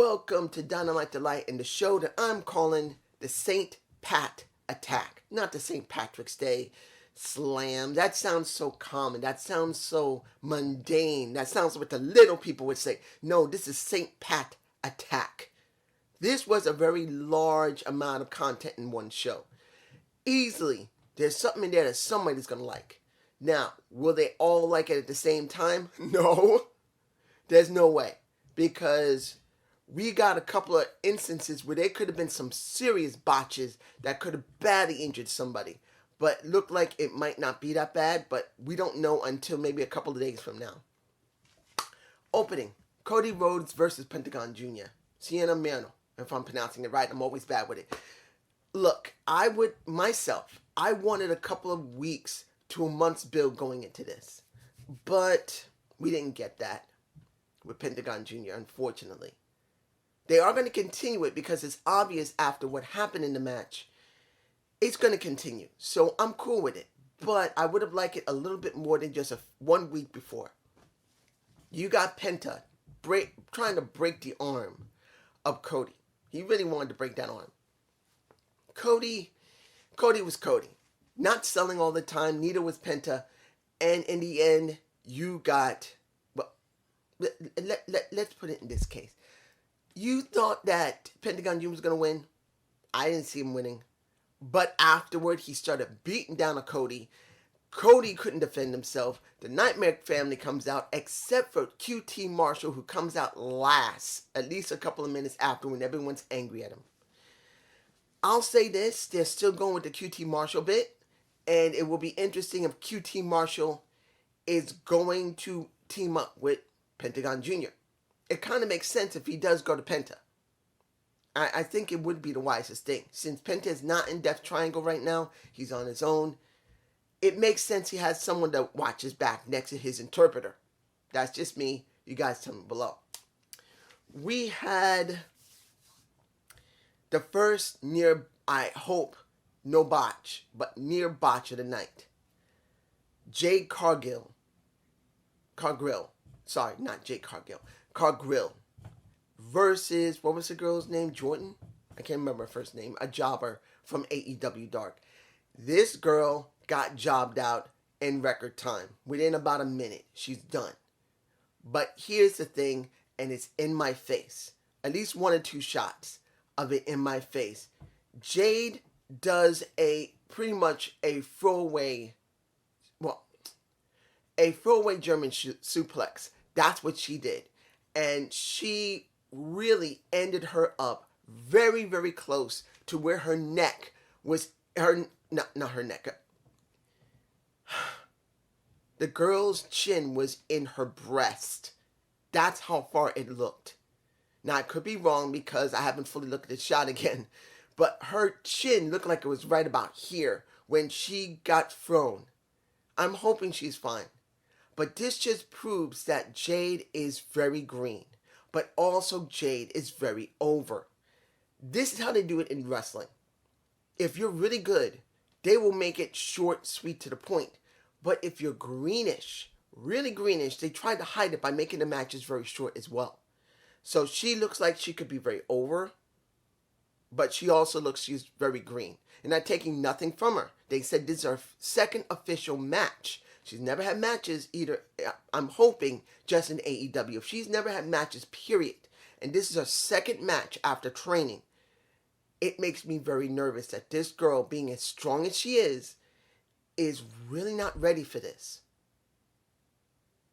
welcome to Dynamite Delight and the show that I'm calling the St. Pat Attack. Not the St. Patrick's Day slam. That sounds so common. That sounds so mundane. That sounds what the little people would say. No, this is St. Pat Attack. This was a very large amount of content in one show. Easily, there's something in there that somebody's going to like. Now, will they all like it at the same time? No. There's no way. Because we got a couple of instances where there could have been some serious botches that could have badly injured somebody. But looked like it might not be that bad, but we don't know until maybe a couple of days from now. Opening, Cody Rhodes versus Pentagon Jr. Sienna Mano, if I'm pronouncing it right. I'm always bad with it. Look, I wanted a couple of weeks to a month's build going into this. But we didn't get that with Pentagon Jr., unfortunately. They are going to continue it because it's obvious after what happened in the match. It's going to continue. So I'm cool with it. But I would have liked it a little bit more than just 1 week before. You got Penta trying to break the arm of Cody. He really wanted to break that arm. Cody was Cody. Not selling all the time. Neither was Penta. And in the end, you got... Well, let's put it in this case. You thought that Pentagon Jr. was going to win. I didn't see him winning. But afterward, he started beating down on Cody. Cody couldn't defend himself. The Nightmare family comes out, except for QT Marshall, who comes out last, at least a couple of minutes after when everyone's angry at him. I'll say this, they're still going with the QT Marshall bit, and it will be interesting if QT Marshall is going to team up with Pentagon Jr. It kind of makes sense if he does go to Penta. I think it would be the wisest thing. Since Penta is not in Death Triangle right now, he's on his own. It makes sense he has someone to watch his back next to his interpreter. That's just me. You guys tell me below. We had the first near, I hope, no botch, but near botch of the night. Jade Cargill. Sorry, not Jade Cargill. Cargill versus, what was the girl's name? Jordan? I can't remember her first name. A jobber from AEW Dark. This girl got jobbed out in record time. Within about a minute, she's done. But here's the thing, and it's in my face. At least 1 or 2 shots of it in my face. Jade does pretty much a throwaway German suplex. That's what she did. And she really ended her up very, very close to where her neck was, not her neck. The girl's chin was in her breast. That's how far it looked. Now, I could be wrong because I haven't fully looked at the shot again. But her chin looked like it was right about here when she got thrown. I'm hoping she's fine. But this just proves that Jade is very green. But also Jade is very over. This is how they do it in wrestling. If you're really good, they will make it short, sweet, to the point. But if you're greenish, really greenish, they try to hide it by making the matches very short as well. So she looks like she could be very over. But she also looks, she's very green. And I'm taking nothing from her. They said this is her second official match. She's never had matches either, I'm hoping, just in AEW. She's never had matches, period. And this is her second match after training. It makes me very nervous that this girl, being as strong as she is really not ready for this.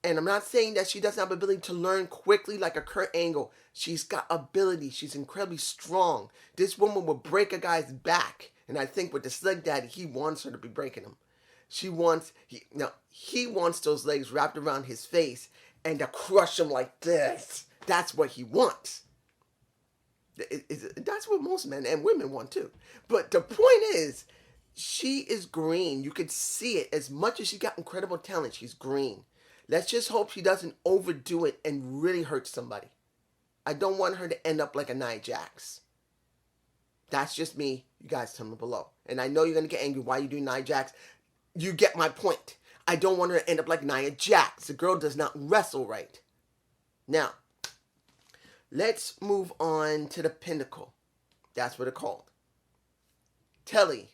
And I'm not saying that she doesn't have ability to learn quickly like a Kurt Angle. She's got ability. She's incredibly strong. This woman will break a guy's back. And I think with the Sleg Daddy, he wants her to be breaking him. He wants those legs wrapped around his face and to crush him like this. That's what he wants. That's what most men and women want too. But the point is, she is green. You could see it. As much as she got incredible talent, she's green. Let's just hope she doesn't overdo it and really hurt somebody. I don't want her to end up like a Nia Jax. That's just me. You guys tell me below. And I know you're going to get angry. Why are you doing Nia Jax? You get my point. I don't want her to end up like Nia Jax. The girl does not wrestle right. Now, Let's move on to the pinnacle. That's what it's called. Telly.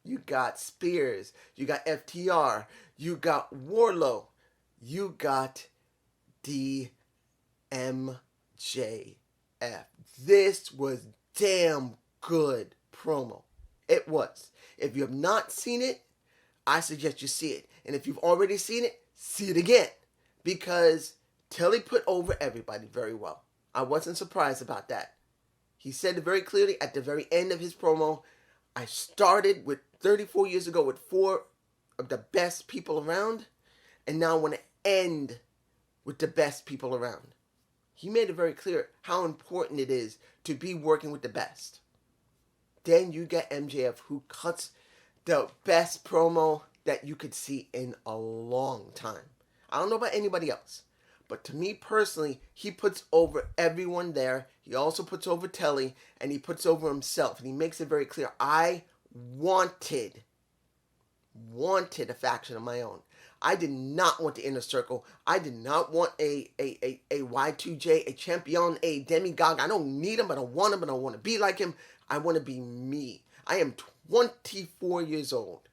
You got Spears. You got FTR. You got Warlow. You got DMJF. This was damn good promo. It was. If you have not seen it, I suggest you see it. And if you've already seen it, see it again. Because Telly put over everybody very well. I wasn't surprised about that. He said it very clearly at the very end of his promo. I started with 34 years ago with 4 of the best people around. And now I want to end with the best people around. He made it very clear how important it is to be working with the best. Then you get MJF, who cuts the best promo that you could see in a long time. I don't know about anybody else, but to me personally, he puts over everyone there. He also puts over Telly, and he puts over himself, and he makes it very clear. I wanted a faction of my own. I did not want the Inner Circle. I did not want a Y2J, a champion, a demigod. I don't need him, but I want him, but I want to be like him. I want to be me. I am 24 years old.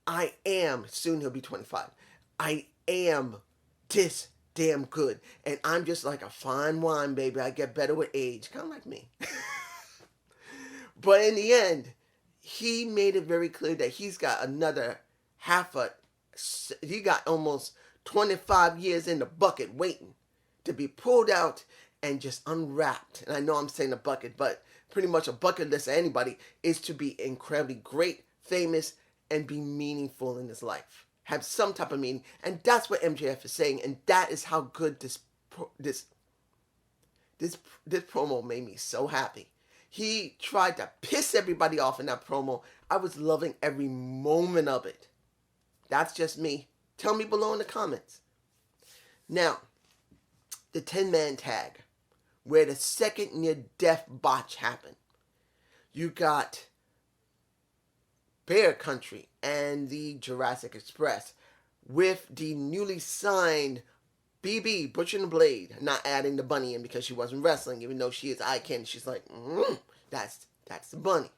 I am, soon he'll be 25. I am this damn good. And I'm just like a fine wine, baby. I get better with age. Kind of like me. But in the end, he made it very clear that he's got another he got almost 25 years in the bucket waiting to be pulled out and just unwrapped. And I know I'm saying a bucket, but pretty much a bucket list of anybody is to be incredibly great, famous, and be meaningful in his life. Have some type of meaning. And that's what MJF is saying. And that is how good this promo made me so happy. He tried to piss everybody off in that promo. I was loving every moment of it. That's just me. Tell me below in the comments. Now, the 10-man tag, where the second near-death botch happened. You got Bear Country and the Jurassic Express with the newly signed BB, Butcher and the Blade, not adding the bunny in because she wasn't wrestling, even though she is eye candy. She's like, that's the bunny.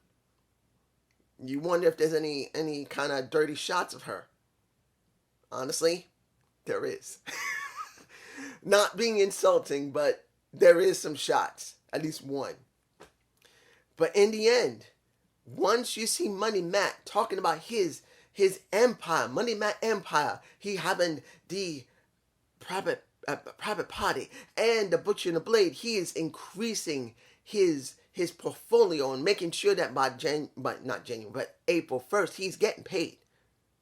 You wonder if there's any kind of dirty shots of her. Honestly, there is. Not being insulting, but there is some shots. At least one. But in the end, once you see Money Matt talking about his empire, Money Matt Empire, he having the private party and the Butcher and the Blade, he is increasing his portfolio and making sure that by April 1st, he's getting paid.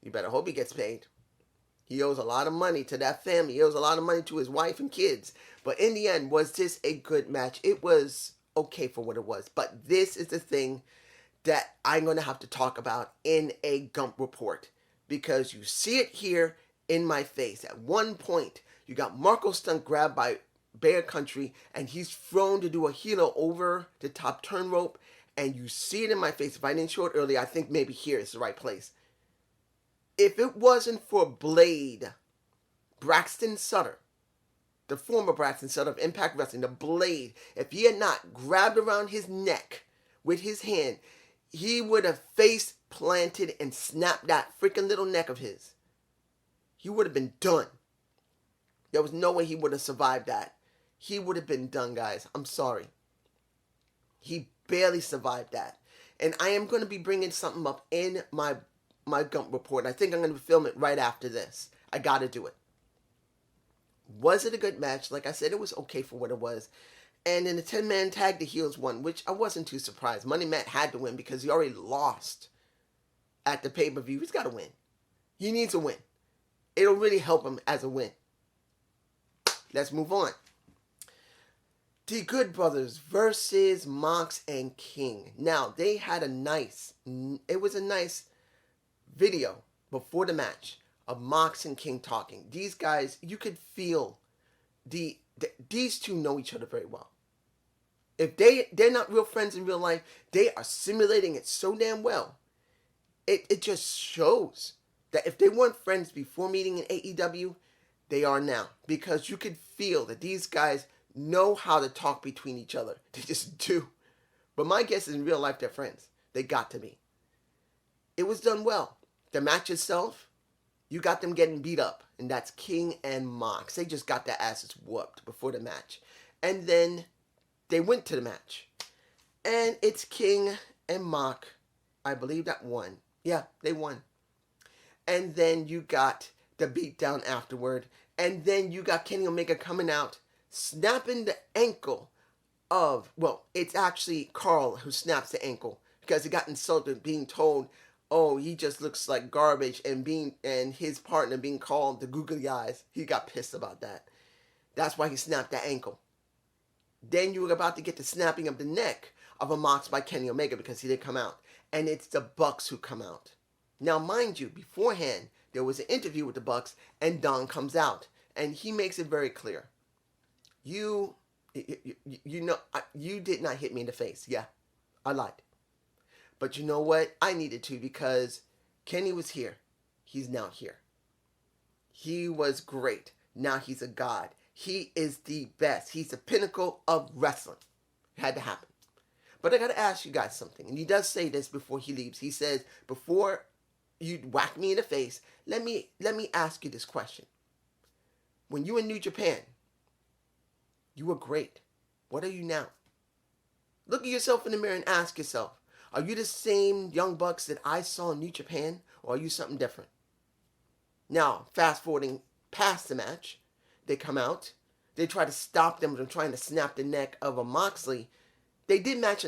You better hope he gets paid. He owes a lot of money to that family. He owes a lot of money to his wife and kids. But in the end, was this a good match? It was okay for what it was. But this is the thing that I'm going to have to talk about in a Gump report. Because you see it here in my face. At one point, you got Marco Stunt grabbed by Bear Country. And he's thrown to do a helo over the top turn rope. And you see it in my face. If I didn't show it earlier, I think maybe here is the right place. If it wasn't for Blade, Braxton Sutter, the former Braxton Sutter of Impact Wrestling, the Blade, if he had not grabbed around his neck with his hand, he would have face planted and snapped that freaking little neck of his. He would have been done. There was no way he would have survived that. He would have been done, guys. I'm sorry. He barely survived that. And I am going to be bringing something up in my Gump report. I think I'm going to film it right after this. I got to do it. Was it a good match? Like I said, it was okay for what it was. And in the 10-man tag, the heels won, which I wasn't too surprised. Money Matt had to win because he already lost at the pay-per-view. He's got to win. He needs a win. It'll really help him as a win. Let's move on. The Good Brothers versus Mox and King. Now, they had it was a nice video before the match of Mox and King talking. These guys, you could feel these two know each other very well. If they're not real friends in real life, they are simulating it so damn well. It just shows that if they weren't friends before meeting in AEW, they are now. Because you could feel that these guys know how to talk between each other. They just do. But my guess is in real life they're friends. They got to be. It was done well. The match itself, you got them getting beat up, and that's King and Mox. They just got their asses whooped before the match. And then they went to the match. And it's King and Mox, I believe, that won. Yeah, they won. And then you got the beatdown afterward. And then you got Kenny Omega coming out, snapping the ankle of, well, it's actually Carl who snaps the ankle because he got insulted being told, oh, he just looks like garbage, and his partner being called the googly eyes. He got pissed about that. That's why he snapped that ankle. Then you were about to get the snapping of the neck of a Mox by Kenny Omega because he did come out. And it's the Bucks who come out. Now, mind you, beforehand, there was an interview with the Bucks, and Don comes out. And he makes it very clear. You know, you did not hit me in the face. Yeah, I lied. But you know what? I needed to because Kenny was here. He's now here. He was great. Now he's a god. He is the best. He's the pinnacle of wrestling. It had to happen. But I got to ask you guys something. And he does say this before he leaves. He says, before you whack me in the face, let me ask you this question. When you were in New Japan, you were great. What are you now? Look at yourself in the mirror and ask yourself, are you the same Young Bucks that I saw in New Japan, or are you something different? Now, fast forwarding past the match, they come out. They try to stop them from trying to snap the neck of a Moxley. They did match.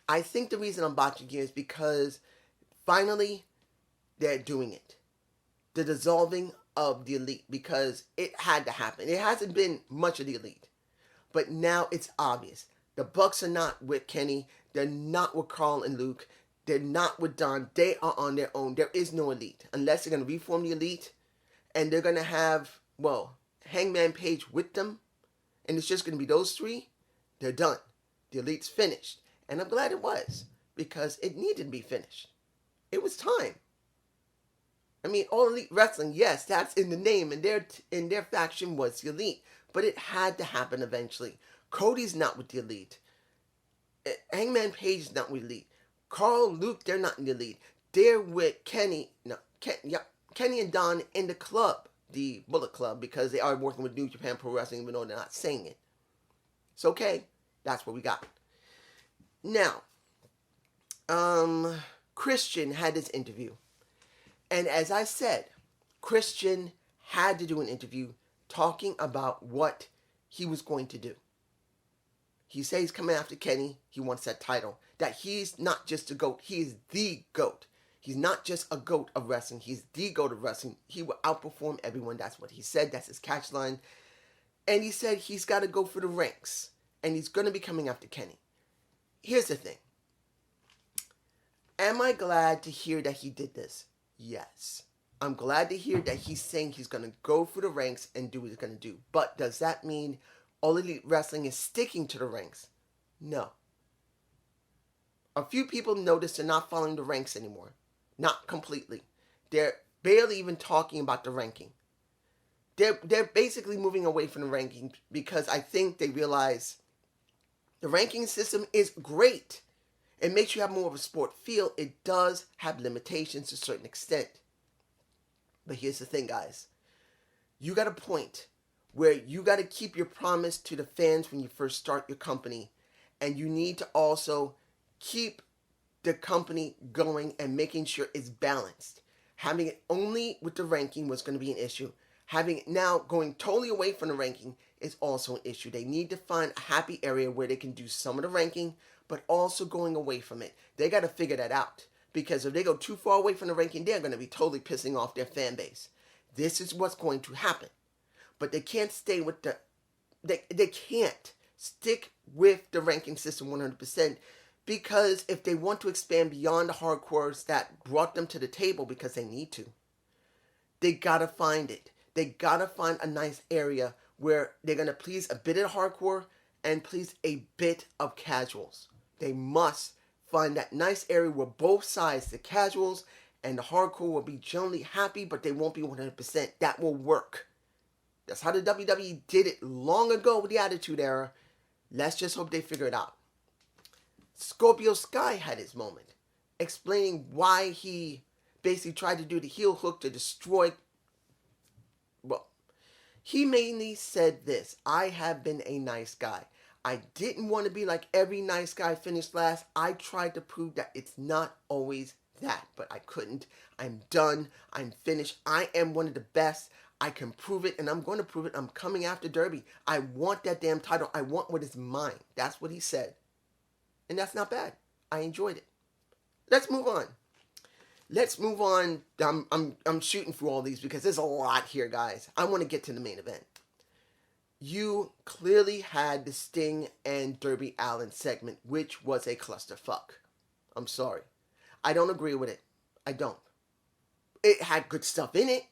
I think the reason I'm botching here is because finally they're doing it. The dissolving of the Elite, because it had to happen. It hasn't been much of the Elite, but now it's obvious. The Bucks are not with Kenny. They're not with Carl and Luke. They're not with Don. They are on their own. There is no Elite. Unless they're going to reform the Elite, and they're going to have, well, Hangman Page with them, and it's just going to be those three, they're done. The Elite's finished. And I'm glad it was, because it needed to be finished. It was time. I mean, All Elite Wrestling, yes, that's in the name, and their faction was the Elite. But it had to happen eventually. Cody's not with the Elite. Hangman Page is not with the Elite. Carl, Luke, they're not in the Elite. They're with Kenny and Don in the club, the Bullet Club, because they are working with New Japan Pro Wrestling, even though they're not saying it. It's okay. That's what we got. Now, Christian had his interview. And as I said, Christian had to do an interview talking about what he was going to do. He says he's coming after Kenny. He wants that title. That he's not just a GOAT. He is the GOAT. He's not just a GOAT of wrestling. He's the GOAT of wrestling. He will outperform everyone. That's what he said. That's his catch line. And he said he's got to go for the ranks. And he's going to be coming after Kenny. Here's the thing. Am I glad to hear that he did this? Yes. I'm glad to hear that he's saying he's going to go for the ranks and do what he's going to do. But does that mean All Elite Wrestling is sticking to the ranks? No. A few people noticed they're not following the ranks anymore. Not completely. They're barely even talking about the ranking. They're basically moving away from the ranking because I think they realize the ranking system is great. It makes you have more of a sport feel. It does have limitations to a certain extent. But here's the thing, guys. You got a point where you got to keep your promise to the fans when you first start your company. And you need to also keep the company going and making sure it's balanced. Having it only with the ranking was going to be an issue. Having it now going totally away from the ranking is also an issue. They need to find a happy area where they can do some of the ranking, but also going away from it. They got to figure that out. Because if they go too far away from the ranking, they're going to be totally pissing off their fan base. This is what's going to happen. But they can't stay with the... They can't stick with the ranking system 100%. Because if they want to expand beyond the hardcores that brought them to the table, because they need to, they got to find it. They got to find a nice area where they're going to please a bit of hardcore and please a bit of casuals. They must find that nice area where both sides, the casuals and the hardcore, will be generally happy, but they won't be 100%. That will work. That's how the WWE did it long ago with the Attitude Era. Let's just hope they figure it out. Scorpio Sky had his moment, explaining why he basically tried to do the heel hook to destroy. Well, he mainly said this: I have been a nice guy. I didn't want to be like every nice guy finished last. I tried to prove that it's not always that, but I couldn't. I'm done. I'm finished. I am one of the best. I can prove it, and I'm going to prove it. I'm coming after Derby. I want that damn title. I want what is mine. That's what he said. And that's not bad. I enjoyed it. Let's move on. I'm shooting through all these because there's a lot here, guys. I want to get to the main event. You clearly had the Sting and Darby Allin segment, which was a clusterfuck. I'm sorry. I don't agree with it. I don't. It had good stuff in it,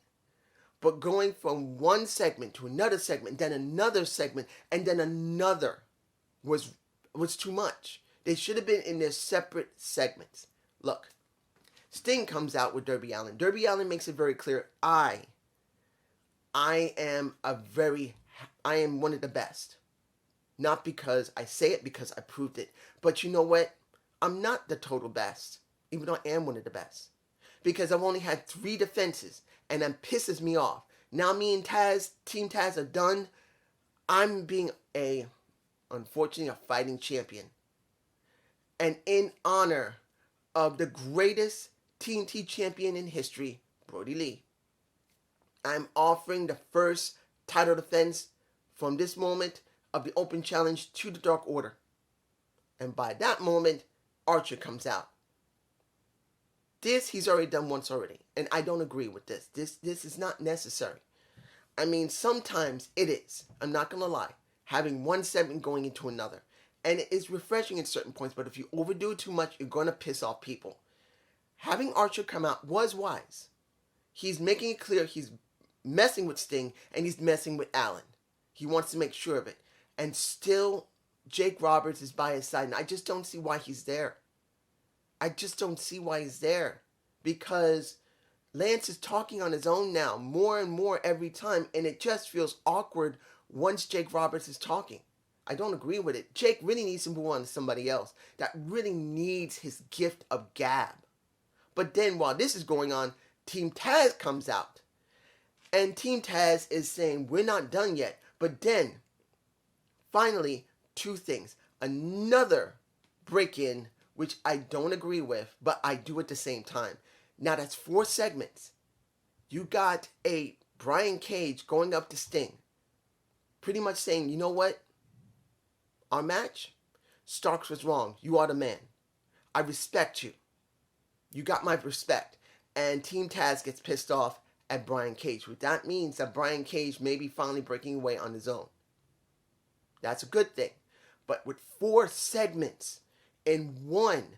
but going from one segment to another segment, then another segment, and then another was too much. They should have been in their separate segments. Look, Sting comes out with Darby Allin. Darby Allin makes it very clear, I am one of the best. Not because I say it, because I proved it. But you know what? I'm not the total best, even though I am one of the best. Because I've only had 3 defenses, and that pisses me off. Now me and Team Taz are done. I'm being unfortunately, a fighting champion. And in honor of the greatest TNT champion in history, Brody Lee, I'm offering the first title defense from this moment of the open challenge to the Dark Order. And by that moment, Archer comes out. This he's already done once already, and I don't agree with this. This is not necessary. I mean, sometimes it is. I'm not going to lie. Having one segment going into another. And it is refreshing at certain points, but if you overdo it too much, you're going to piss off people. Having Archer come out was wise. He's making it clear he's messing with Sting, and he's messing with Allin. He wants to make sure of it. And still, Jake Roberts is by his side, and I just don't see why he's there. I just don't see why he's there. Because Lance is talking on his own now, more and more every time, and it just feels awkward once Jake Roberts is talking. I don't agree with it. Jake really needs to move on to somebody else that really needs his gift of gab. But then while this is going on, Team Taz comes out. And Team Taz is saying, we're not done yet. But then, finally, 2 things. Another break-in, which I don't agree with, but I do at the same time. Now that's 4 segments. You got a Brian Cage going up to Sting. Pretty much saying, you know what? Our match, Starks was wrong. You are the man. I respect you. You got my respect. And Team Taz gets pissed off at Brian Cage. What that means that Brian Cage may be finally breaking away on his own. That's a good thing. But with 4 segments in one,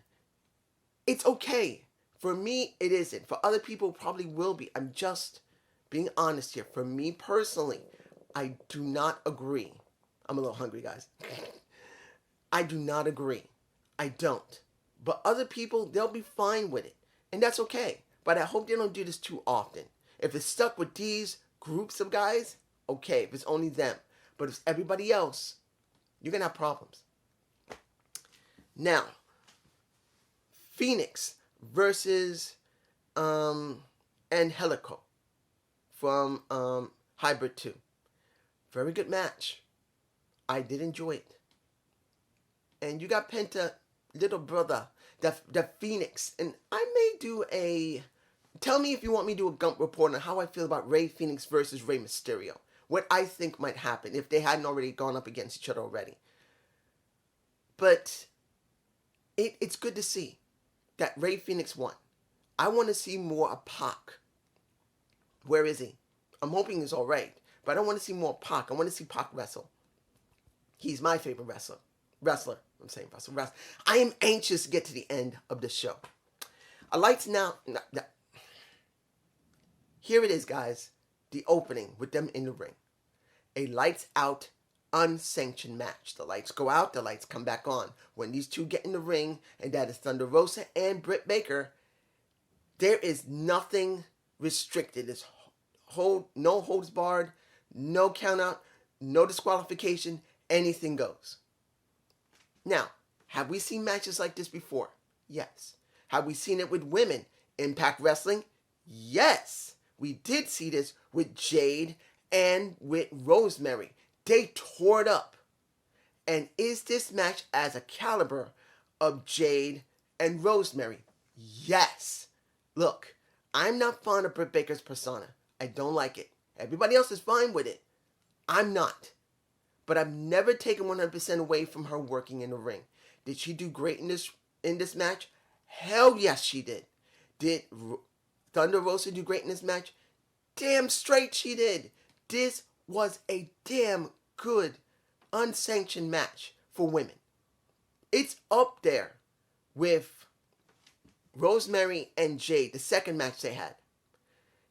it's okay. For me, it isn't. For other people, it probably will be. I'm just being honest here. For me personally, I do not agree. I'm a little hungry, guys. I do not agree. I don't. But other people, they'll be fine with it. And that's okay. But I hope they don't do this too often. If it's stuck with these groups of guys, okay. If it's only them. But if it's everybody else, you're going to have problems. Now, Phoenix versus Angelico from Hybrid 2. Very good match. I did enjoy it. And you got Penta, little brother, the Phoenix. And I may do a... Tell me if you want me to do a Gump report on how I feel about Rey Fenix versus Rey Mysterio. What I think might happen if they hadn't already gone up against each other already. But it's good to see that Rey Fenix won. I want to see more of Pac. Where is he? I'm hoping he's alright. But I want to see more of Pac. I want to see Pac wrestle. He's my favorite wrestler. I'm saying wrestler. I am anxious to get to the end of the show. Here it is, guys. The opening with them in the ring. A lights out, unsanctioned match. The lights go out, the lights come back on. When these two get in the ring, and that is Thunder Rosa and Britt Baker, there is nothing restricted. It's no holds barred, No count out, no disqualification, anything goes. Now, have we seen matches like this before? Yes. Have we seen it with women? Impact Wrestling? Yes. We did see this with Jade and with Rosemary. They tore it up. And is this match as a caliber of Jade and Rosemary? Yes. Look, I'm not fond of Britt Baker's persona. I don't like it. Everybody else is fine with it. I'm not. But I've never taken 100% away from her working in the ring. Did she do great in this match? Hell yes, she did. Did Thunder Rosa do great in this match? Damn straight she did. This was a damn good unsanctioned match for women. It's up there with Rosemary and Jade, the second match they had.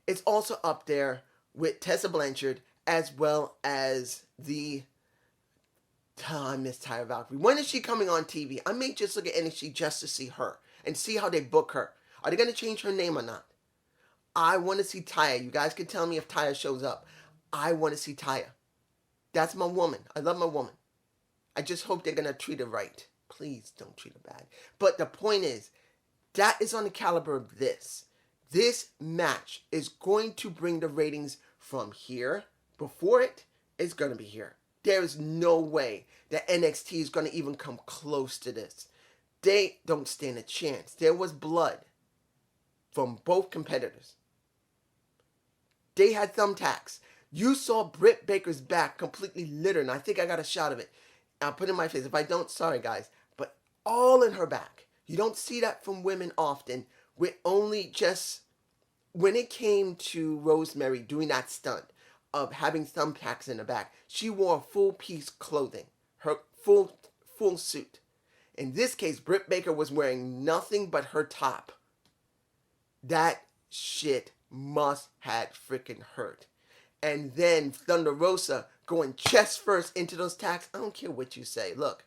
It's also up there with Tessa Blanchard as well as the... I miss Taya Valkyrie. When is she coming on TV? I may just look at NXT just to see her and see how they book her. Are they going to change her name or not? I want to see Taya. You guys can tell me if Taya shows up. I want to see Taya. That's my woman. I love my woman. I just hope they're going to treat her right. Please don't treat her bad. But the point is, that is on the caliber of this. This match is going to bring the ratings from here. Before it is going to be here. There is no way that NXT is going to even come close to this. They don't stand a chance. There was blood from both competitors. They had thumbtacks. You saw Britt Baker's back completely littered, and I think I got a shot of it. I'll put it in my face. If I don't, sorry guys. But all in her back. You don't see that from women often. With only just... When it came to Rosemary doing that stunt of having thumbtacks in the back, she wore full piece clothing. Her full suit. In this case, Britt Baker was wearing nothing but her top. That shit must have freaking hurt. And then Thunder Rosa going chest first into those tacks. I don't care what you say. Look,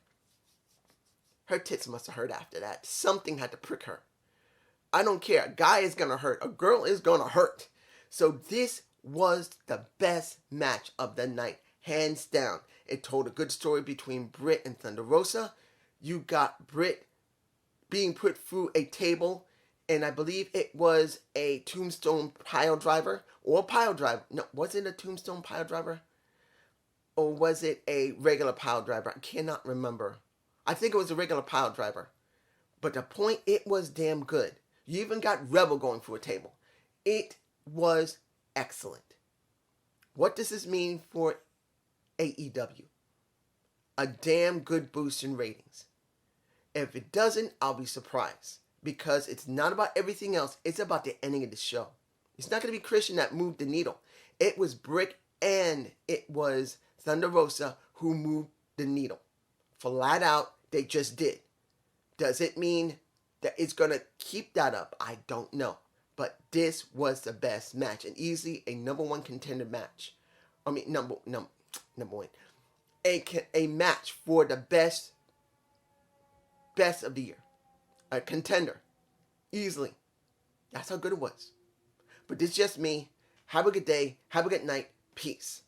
her tits must have hurt after that. Something had to prick her. I don't care. A guy is going to hurt. A girl is going to hurt. So this was the best match of the night. Hands down. It told a good story between Britt and Thunder Rosa. You got Britt being put through a table, and I believe it was a tombstone pile driver, or pile driver. No, was it a tombstone pile driver? Or was it a regular pile driver? I cannot remember. I think it was a regular pile driver. But the point, it was damn good. You even got Rebel going through a table. It was excellent. What does this mean for AEW? A damn good boost in ratings. If it doesn't, I'll be surprised. Because it's not about everything else. It's about the ending of the show. It's not going to be Christian that moved the needle. It was Britt and it was Thunder Rosa who moved the needle. Flat out, they just did. Does it mean that it's going to keep that up? I don't know. But this was the best match. And easily a number one contender match. I mean, number one. A match for the best of the year. A contender. Easily. That's how good it was. But this is just me. Have a good day. Have a good night. Peace.